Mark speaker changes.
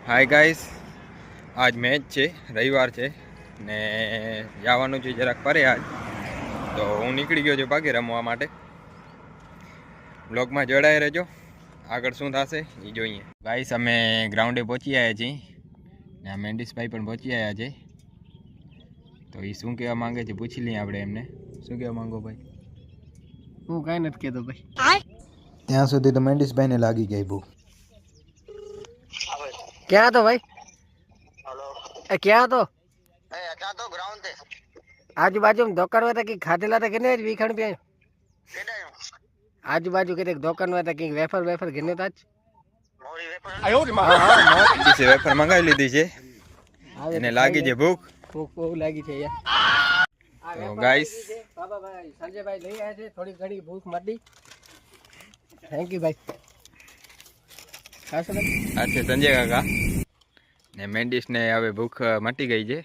Speaker 1: Hi guys, આજ match છે, રવિવાર છે ને જવાનું છે જરાક પરે આજ. તો હું નીકળી ગયો છું ભાગે રમવા માટે. બ્લોગમાં જોડાઈ રહેજો, આગળ શું થશે એ જોઈએ. ગાઈસ, અમે ગ્રાઉન્ડે પહોંચી આવ્યા છીએ ને આ મેન્ડિસભાઈ પણ પહોંચી આવ્યા છે. તો એ શું કહેવા માંગે છે પૂછી લઈએ આપણે એમને. શું કહેવા માંગો ભાઈ?
Speaker 2: હું કાંઈ નથી કહેતો ભાઈ.
Speaker 1: ત્યાં સુધી તો મેન્ડિસભાઈને લાગી ગઈ ભૂખ.
Speaker 2: ક્યાં હતો ભાઈ? એ ક્યાં હતો?
Speaker 3: ગ્રાઉન્ડ તે
Speaker 2: આજુબાજુ દુકાન હતા કે ખાધેલા હતા કે નહીં વીખણ પે આજુબાજુ કે દુકાન હતા કે વેફર ઘેને હતા જ.
Speaker 1: મેન્ડિસે વેફર મંગાવી લીધી છે, એને લાગી છે ભૂખ.
Speaker 2: ભૂખ બહુ લાગી છે યાર.
Speaker 1: તો ગાઈસ,
Speaker 2: બાબાભાઈ સંજયભાઈ લઈ આવ્યા છે, થોડી ઘણી ભૂખ મટી. થેન્ક યુ ભાઈ.
Speaker 1: આ છે સંજય કાકા ને મેન્ડિસને હવે ભૂખ મટી ગઈ છે.